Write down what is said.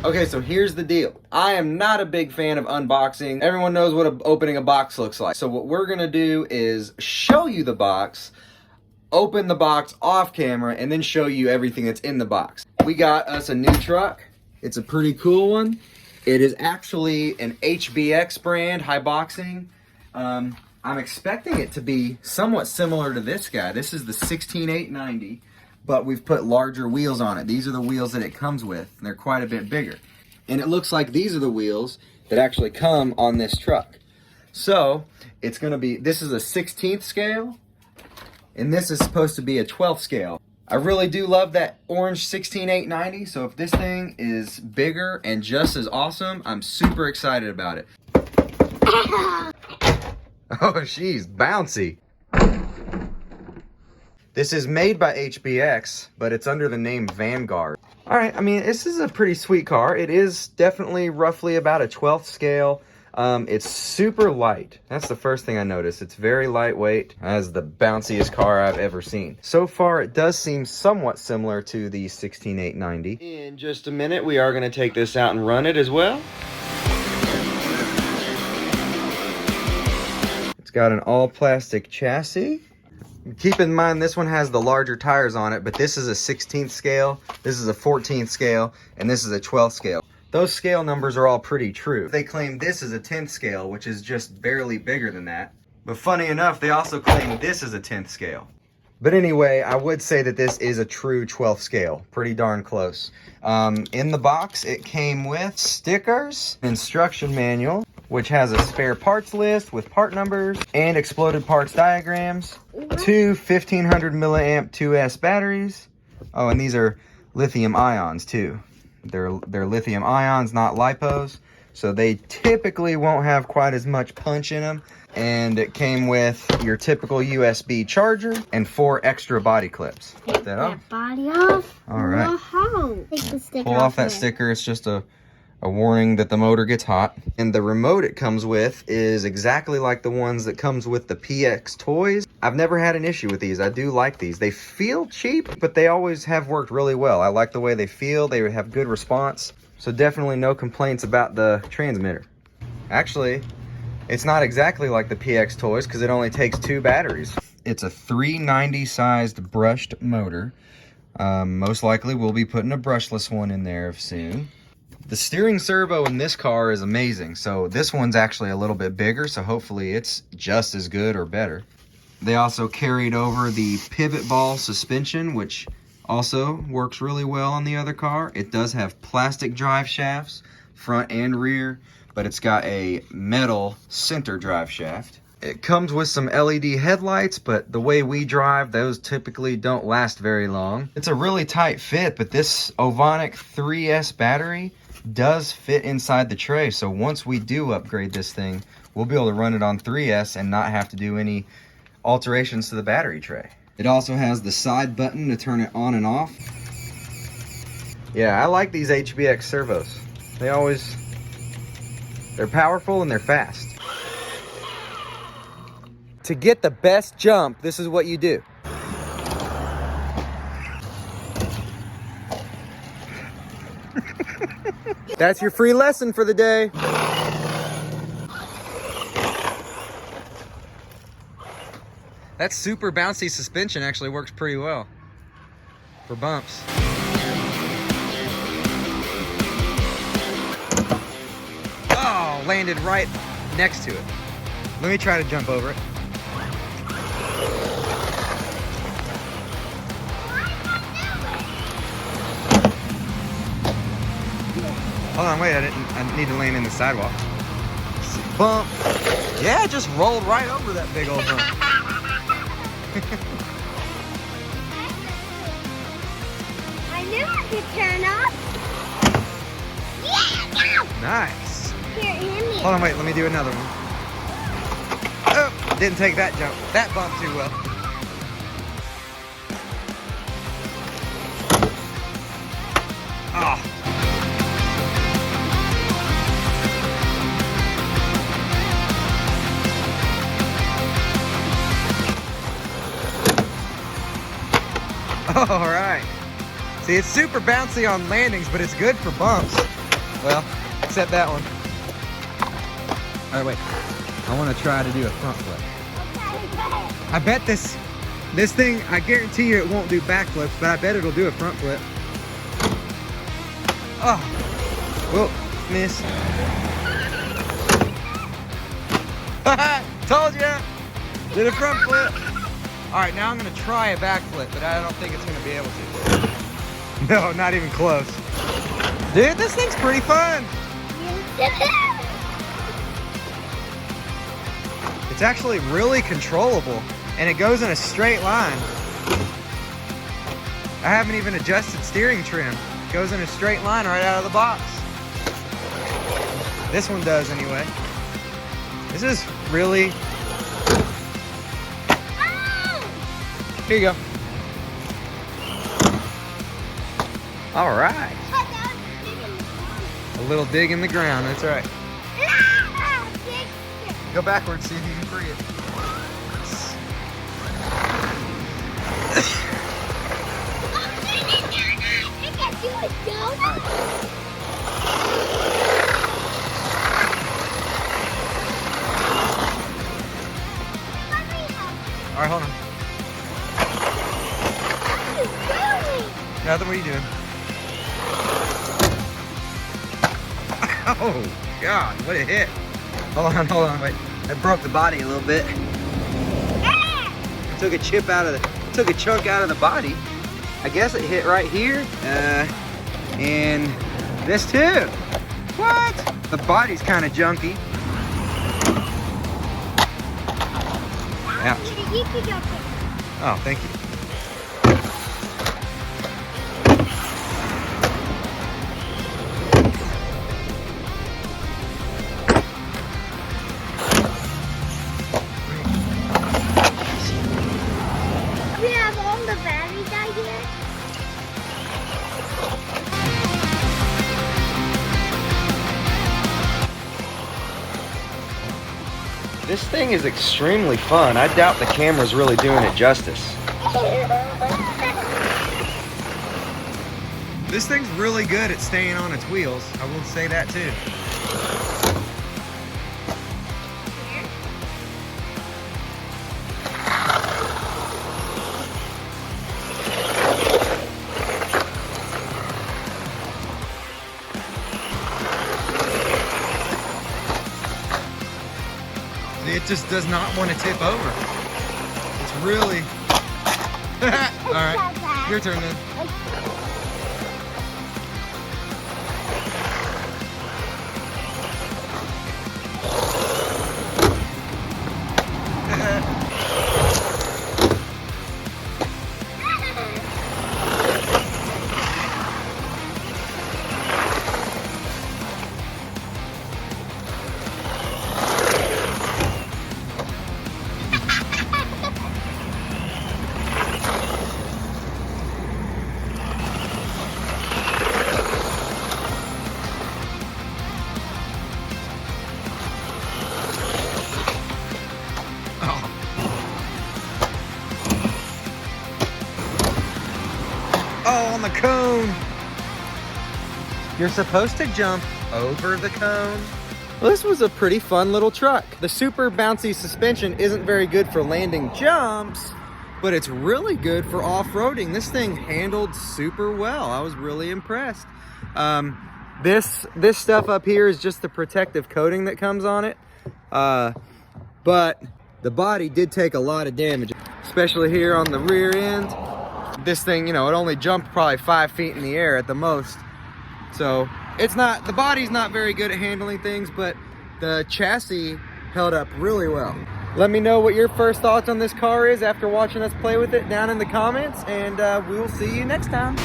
Okay, so here's the deal. I am not a big fan of unboxing. Everyone knows what opening a box looks like. So what we're gonna do is show you the box, open the box off camera, and then show you everything that's in the box. We got us a new truck. It's a pretty cool one. It is actually an HBX brand, high boxing. I'm expecting it to be somewhat similar to this guy. This is the 16890. But we've put larger wheels on it. These are the wheels that it comes with, and they're quite a bit bigger. And it looks like these are the wheels that actually come on this truck. So it's gonna be, this is a 16th scale, and this is supposed to be a 12th scale. I really do love that orange 16890, so if this thing is bigger and just as awesome, I'm super excited about it. Oh, she's bouncy. This is made by HBX, but it's under the name Vanguard. All right, I mean, this is a pretty sweet car. It is definitely roughly about a 12th scale. It's super light. That's the first thing I noticed. It's very lightweight. As the bounciest car I've ever seen. So far, it does seem somewhat similar to the 16890. In just a minute, we are gonna take this out and run it as well. It's got an all plastic chassis. Keep in mind, this one has the larger tires on it, but this is a 16th scale, this is a 14th scale, and this is a 12th scale. Those scale numbers are all pretty true. They claim this is a 10th scale, which is just barely bigger than that. But funny enough, they also claim this is a 10th scale. But anyway, I would say that this is a true 12th scale. Pretty darn close. In the box, it came with stickers, instruction manual, which has a spare parts list with part numbers and exploded parts diagrams, 2 1500 milliamp 2S batteries. Oh, and these are lithium ions too. They're lithium ions, not lipos. So they typically won't have quite as much punch in them. And it came with your typical USB charger and 4 extra body clips. Take that body off. All right. Whoa. Take the sticker Pull off that sticker. It's just a warning that the motor gets hot. And the remote it comes with is exactly like the ones that comes with the PX toys. I've never had an issue with these. I do like these. They feel cheap, but they always have worked really well. I like the way they feel. They have good response. So definitely no complaints about the transmitter. Actually, it's not exactly like the PX toys because it only takes 2 batteries. It's a 390 sized brushed motor. Most likely we'll be putting a brushless one in there soon. The steering servo in this car is amazing. So this one's actually a little bit bigger, so hopefully it's just as good or better. They also carried over the pivot ball suspension, which also works really well on the other car. It does have plastic drive shafts, front and rear, but it's got a metal center drive shaft. It comes with some LED headlights, but the way we drive, those typically don't last very long. It's a really tight fit, but this Ovonic 3S battery does fit inside the tray. So once we do upgrade this thing, we'll be able to run it on 3S and not have to do any alterations to the battery tray. It also has the side button to turn it on and off. Yeah, I like these HBX servos. They're powerful and they're fast. To get the best jump, this is what you do. That's your free lesson for the day. That super bouncy suspension actually works pretty well for bumps. Oh, landed right next to it. Let me try to jump over it. Hold on, wait, I need to land in the sidewalk. Bump. Yeah, it just rolled right over that big old bump. I knew I could turn up. Yeah, no. Nice. Here, hand me. Hold on, wait, let me do another one. Oh, didn't take that jump. That bumped too well. Oh. All right. See, it's super bouncy on landings, but it's good for bumps. Well, except that one. All right, wait. I want to try to do a front flip. I bet this thing, I guarantee you it won't do backflips, but I bet it'll do a front flip. Oh, whoa, miss. Told ya! Did a front flip. All right, now I'm gonna try a backflip, but I don't think it's gonna be able to. No, not even close. Dude, this thing's pretty fun. It's actually really controllable, and it goes in a straight line. I haven't even adjusted steering trim. It goes in a straight line right out of the box. This one does anyway. This is really... Here you go. All right. A little dig in the ground, that's right. Go backwards, see if you can free it. All right, hold on. Nothing, what are you doing? Oh, God, what a hit. Hold on, wait. I broke the body a little bit. I took a chunk out of the body. I guess it hit right here. And this too. What? The body's kind of junky. Ouch. Oh, thank you. This thing is extremely fun. I doubt the camera's really doing it justice. This thing's really good at staying on its wheels. I will say that too. It just does not want to tip over. It's really... All right, your turn then. Oh, on the cone. You're supposed to jump over the cone. Well, this was a pretty fun little truck. The super bouncy suspension isn't very good for landing jumps, but it's really good for off-roading. This thing handled super well. I was really impressed. This stuff up here is just the protective coating that comes on it. But the body did take a lot of damage, especially here on the rear end. This thing, you know, it only jumped probably 5 feet in the air at the most. So it's not, the body's not very good at handling things, but the chassis held up really well. Let me know what your first thoughts on this car is after watching us play with it down in the comments, and we will see you next time.